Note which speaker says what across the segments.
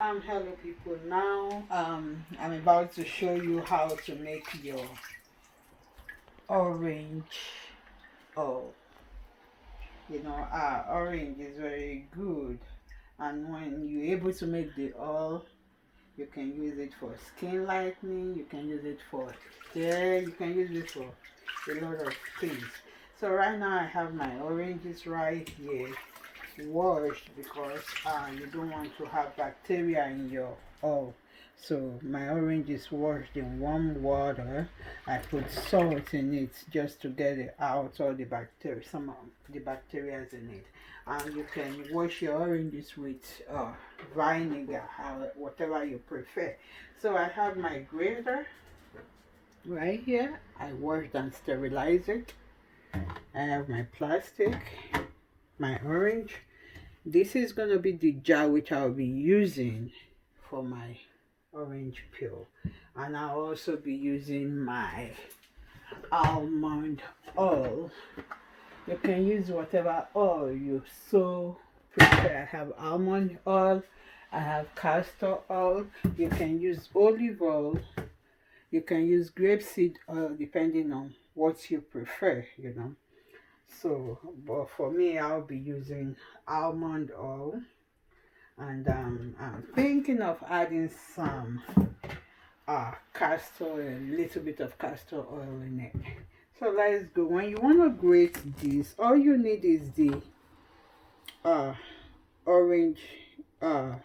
Speaker 1: Hello people. Now I'm about to show you how to make your orange oil. Orange is very good, and when you're able to make the oil, you can use it for skin lightening, you can use it for hair, you can use it for a lot of things. So right now I have my oranges right here washed because you don't want to have bacteria in your oil. So my orange is washed in warm water. I put salt in it just to get it out all the bacteria, some of the bacteria in it. And you can wash your oranges with vinegar, whatever you prefer. So I have my grater right here. I washed and sterilized it. I have my plastic, my orange. This is going to be the jar which I'll be using for my orange peel. And I'll also be using my almond oil. You can use whatever oil you so prefer. I have almond oil, I have castor oil, you can use olive oil, you can use grapeseed oil depending on what you prefer. So, but for me, I'll be using almond oil, and I'm thinking of adding some castor oil, a little bit of castor oil in it. So let's go. When you want to grate this, all you need is the uh, orange uh,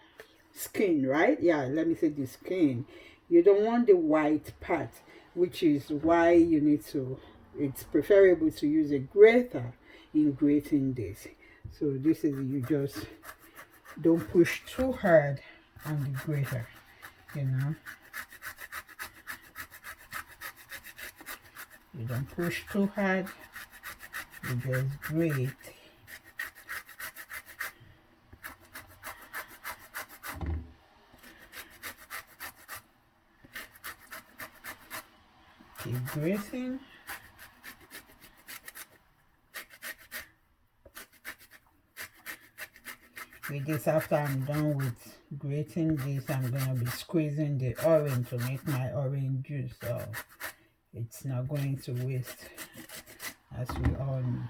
Speaker 1: skin, right? Yeah, let me say the skin. You don't want the white part, which is why you need to, it's preferable to use a grater in grating this. So this is, you just don't push too hard on the grater, you know. You don't push too hard, you just grate. Keep grating. With this, after I'm done with grating this, I'm gonna be squeezing the orange to make my orange juice, so it's not going to waste, as we all know.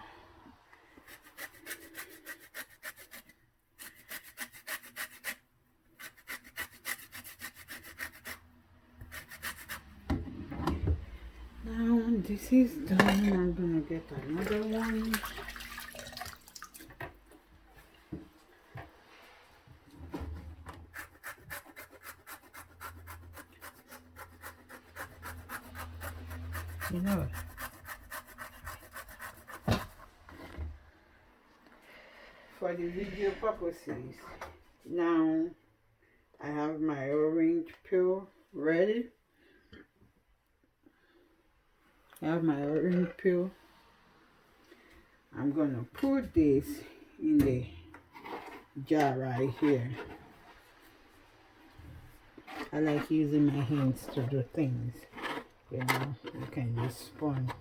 Speaker 1: Now this is done, I'm gonna get another one. You know, for the video purposes, now I have my orange peel ready. I have my orange peel. I'm gonna put this in the jar right here. I like using my hands to do things, you can use spoon,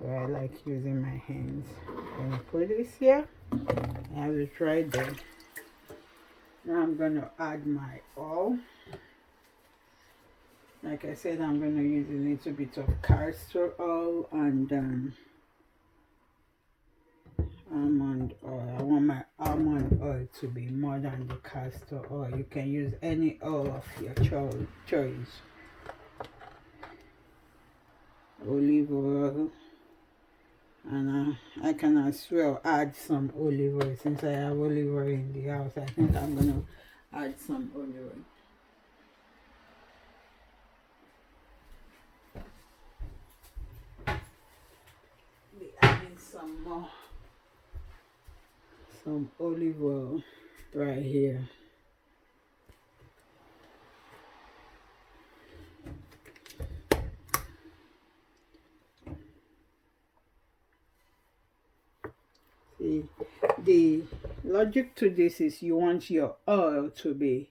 Speaker 1: but I like using my hands. I'm gonna put this here. I have it right there. Now I'm gonna add my oil. Like I said, I'm gonna use a little bit of castor oil and almond oil. I want my almond oil to be more than the castor oil. You can use any oil of your choice. Olive oil, and I can as well add some olive oil. Since I have olive oil in the house, I think I'm gonna add some olive oil. Be adding some olive oil right here. See, the logic to this is you want your oil to be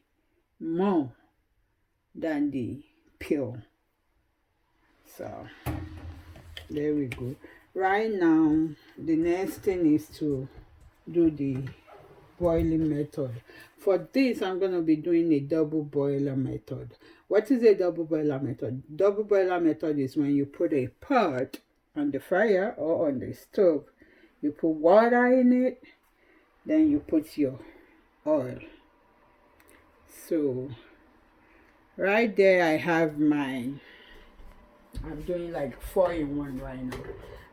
Speaker 1: more than the peel. So there we go. Right now, the next thing is to do the boiling method. For this, I'm going to be doing a double boiler method. What is a double boiler method? Double boiler method is when you put a pot on the fire or on the stove. You put water in it, then you put your oil. So right there I have mine. I'm doing like 4-in-1 right now.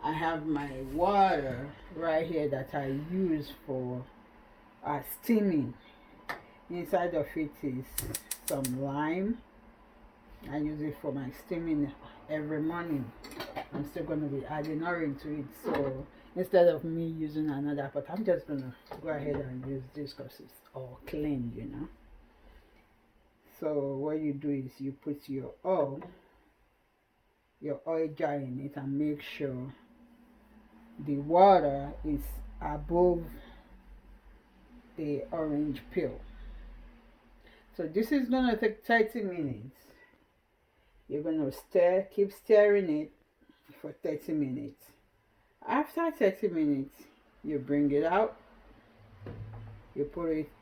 Speaker 1: I have my water right here that I use for steaming. Inside of it is some lime. I use it for my steaming every morning. I'm still going to be adding orange to it, so instead of me using another pot, I'm just going to go ahead and use this because it's all clean, you know. So what you do is you put your oil jar in it and make sure the water is above the orange peel. So this is going to take 30 minutes. You're going to keep stirring it for 30 minutes. After 30 minutes, you bring it out. You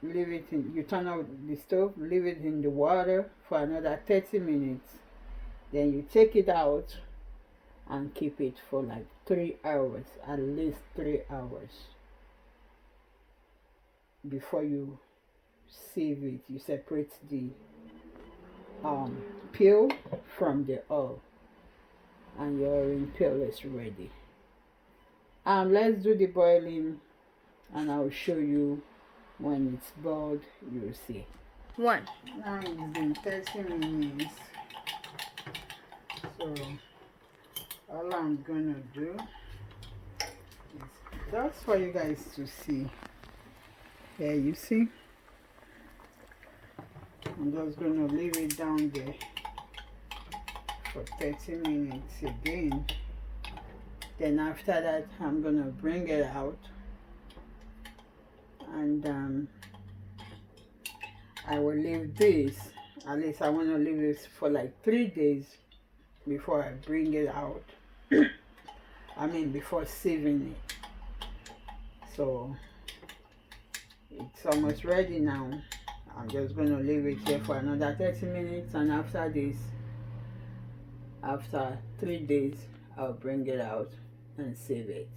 Speaker 1: you turn off the stove, leave it in the water for another 30 minutes. Then you take it out and keep it for like 3 hours, at least 3 hours. Before you sieve it, you separate the peel from the oil, and your orange peel is ready. Let's do the boiling, and I'll show you when it's boiled. You'll see.
Speaker 2: One.
Speaker 1: Now it's been 30 minutes, so all I'm gonna do is just for you guys to see. Here you see, I'm just gonna leave it down there for 30 minutes again. Then after that, I'm gonna bring it out, and I will leave this, at least I want to leave this for like 3 days before I bring it out. I mean, before sieving it. So it's almost ready now. I'm just going to leave it here for another 30 minutes, and after this, after 3 days, I'll bring it out and sieve it.